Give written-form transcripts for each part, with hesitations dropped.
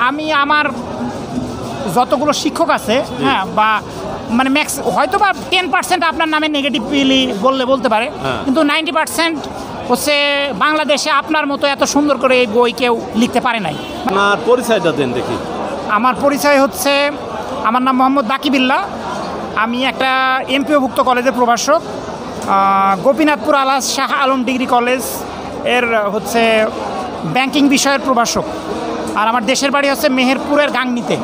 আমি আমার যতগুলো শিক্ষক আছে, হ্যাঁ, বা মানে ম্যাক্স হয়তো বা 10% আপনার নামে নেগেটিভলি বলতে পারে, কিন্তু 90% হচ্ছে বাংলাদেশে আপনার মতো এত সুন্দর করে এই বই কেউ লিখতে পারে নাই। আপনার পরিচয়টা দেন দেখি। আমার পরিচয় হচ্ছে, আমার নাম মোহাম্মদ বাকিবিল্লাহ। আমি একটা এমপিওভুক্ত কলেজের প্রভাষক, গোপীনাথপুর আলাস শাহ আলম ডিগ্রি কলেজ এর হচ্ছে ব্যাংকিং বিষয়ের প্রভাষক। আর আমার দেশের বাড়ি হচ্ছে মেহেরপুরের গাংনীতে।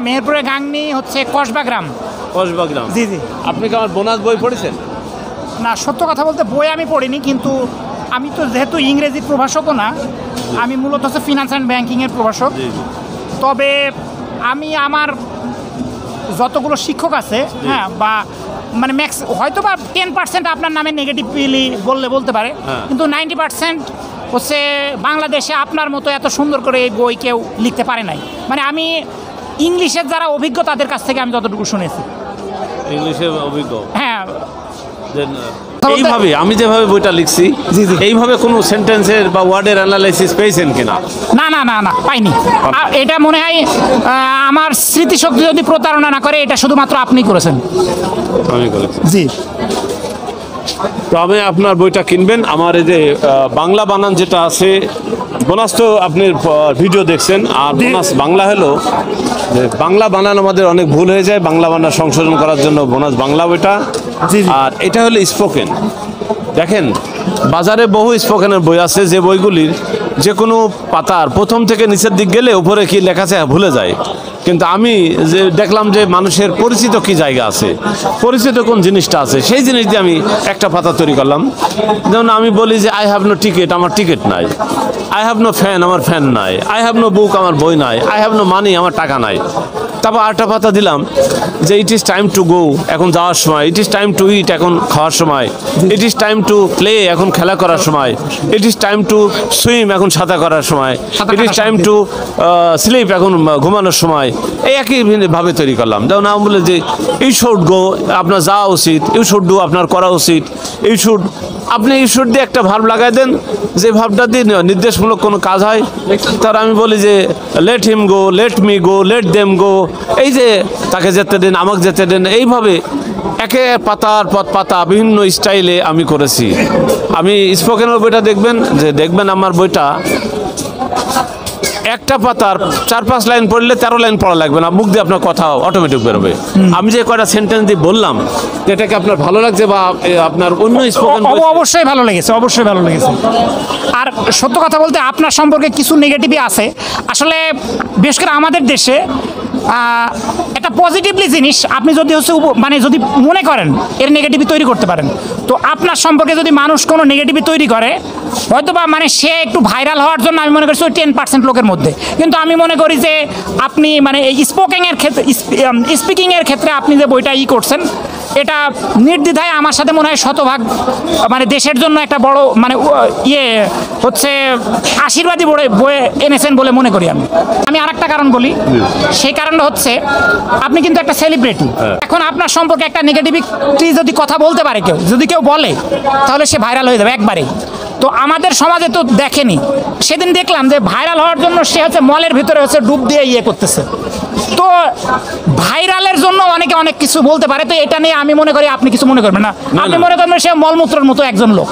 মেহেরপুরের গাংনী হচ্ছে কসবা গ্রাম। জি জি। আপনি কি আমার বোনাস বই পড়েছেন? না, সত্য কথা বলতে বই আমি পড়িনি, কিন্তু আমি তো যেহেতু ইংরেজি প্রভাষকও না, আমি মূলত হচ্ছে ফিনান্স অ্যান্ড ব্যাংকিংয়ের প্রভাষক। তবে আমি আমার যতগুলো শিক্ষক আছে, হ্যাঁ, বা মানে ম্যাক্স হয়তো বা 10% আপনার নামে নেগেটিভলি বলতে পারে, কিন্তু 90% হচ্ছে বাংলাদেশে আপনার মতো এত সুন্দর করে এই বই কেউ লিখতে পারে নাই। মানে আমি ইংলিশের যারা অভিজ্ঞ তাদের কাছ থেকে আমি যতটুকু শুনেছি। ইংলিশে অভিজ্ঞ? হ্যাঁ। এইভাবে আমি যেভাবে বইটা লিখছি, এইভাবে কোনো সেন্টেন্সের বা ওয়ার্ডের অ্যানালাইসিস পেয়েছেন কিনা? না না না না, পাইনি। এটা মনে হয় আমার স্মৃতিশক্তি যদি প্রতারণা না করে, এটা শুধুমাত্র আপনি করেছেন। আমি করেছি, জি। তো আমি আপনার বইটা কিনবেন। আমার এই যে বাংলা বানান যেটা আছে, বোনাস তো আপনি ভিডিও দেখছেন, আর বোনাস বাংলা হলো যে বাংলা বানান আমাদের অনেক ভুল হয়ে যায়, বাংলা বানান সংশোধন করার জন্য বোনাস বাংলা বইটা। আর এটা হলো স্পোকেন। দেখেন, বাজারে বহু স্পোকেনের বই আছে, যে বইগুলির যে কোনো পাতার প্রথম থেকে নিচের দিক গেলে উপরে কি লেখা আছে ভুলে যায়। কিন্তু আমি যে দেখলাম যে মানুষের পরিচিত কি জায়গা আছে, পরিচিত কোন জিনিসটা আছে, সেই জিনিস দিয়ে আমি একটা পাতা তৈরি করলাম। যেমন আমি বলি যে আই হ্যাভ নো টিকিট, আমার টিকিট নাই। আই হ্যাভ নো ফ্যান, আমার ফ্যান নাই। আই হ্যাভ নো বুক, আমার বই নাই। আই হ্যাভ নো মানি, আমার টাকা নাই। তারপর আরেকটা পাতা দিলাম যে it is time to go, এখন যাওয়ার সময়। ইট ইজ টাইম টু ইট, এখন খাওয়ার সময়। It is time to play, এখন খেলা করার সময়। It is time to swim, এখন সাঁতার করার সময়। It is time to sleep, এখন ঘুমানোর সময়। এই একই ভাবে তৈরি করলাম। যেমন আমি বলে যে ইউ শুড গো, আপনার যাওয়া উচিত। ইউ শুড ডু, আপনার করা উচিত। ইউ শুড, আপনি ইউ শুড দিয়ে একটা ভার্ব লাগাই দেন, যে ভার্বটা দিয়ে নির্দেশমূলক কোনো কাজ হয়। তার আমি বলি যে let him go, let me go, let them go. এই যে তাকে যেতে দেন, আমাকে যেতে দেন, এইভাবে একে পাতার পর পাতা বিভিন্ন স্টাইলে আমি করেছি। আমি স্পোকেনের বইটা দেখবেন, যে দেখবেন আমার বইটা একটা পাতার 4-5 লাইন পড়লে 13 লাইন পড়া লাগবে না, মুখ দিয়ে আপনার কথা অটোমেটিক বেরোবে। আমি যে কয়টা সেন্টেন্স দিয়ে বললাম, এটাকে আপনার ভালো লাগছে বা আপনার অন্য স্পোকেন? অবশ্যই ভালো লেগেছে, অবশ্যই ভালো লেগেছে। আর সত্য কথা বলতে আপনার সম্পর্কে কিছু নেগেটিভই আছে। আসলে বিশেষ করে আমাদের দেশে একটা পজিটিভলি জিনিস আপনি যদি হচ্ছে মানে যদি মনে করেন এর নেগেটিভই তৈরি করতে পারেন। তো আপনার সম্পর্কে যদি মানুষ কোনো নেগেটিভই তৈরি করে, হয়তো বা মানে সে একটু ভাইরাল হওয়ার জন্য, আমি মনে করছি ওই 10% লোকের মধ্যে। কিন্তু আমি মনে করি যে আপনি মানে এই স্পিকিংয়ের ক্ষেত্রে আপনি যে বইটা করছেন, এটা নির্দ্বিধায় আমার সাথে মনে হয় শতভাগ মানে দেশের জন্য একটা বড় মানে হচ্ছে আশীর্বাদী বই এনেছেন বলে মনে করি আমি। আরেকটা কারণ বলি, সেই কারণটা হচ্ছে আপনি কিন্তু একটা সেলিব্রিটি। এখন আপনার সম্পর্কে একটা নেগেটিভিটি যদি কথা বলতে পারে কেউ, যদি কেউ বলে, তাহলে সে ভাইরাল হয়ে যাবে একবারেই। তো আমাদের সমাজে তো দেখেনি, সেদিন দেখলাম যে ভাইরাল হওয়ার জন্য সে হচ্ছে মলের ভিতরে হচ্ছে ডুব দিয়ে করতেছে। তো ভাইরালের জন্য অনেকে অনেক কিছু বলতে পারে। তো এটা নিয়ে আমি মনে করি আপনি কিছু মনে করবেন না, আপনি মনে করবেন সে মলমূত্রের মতো একজন লোক।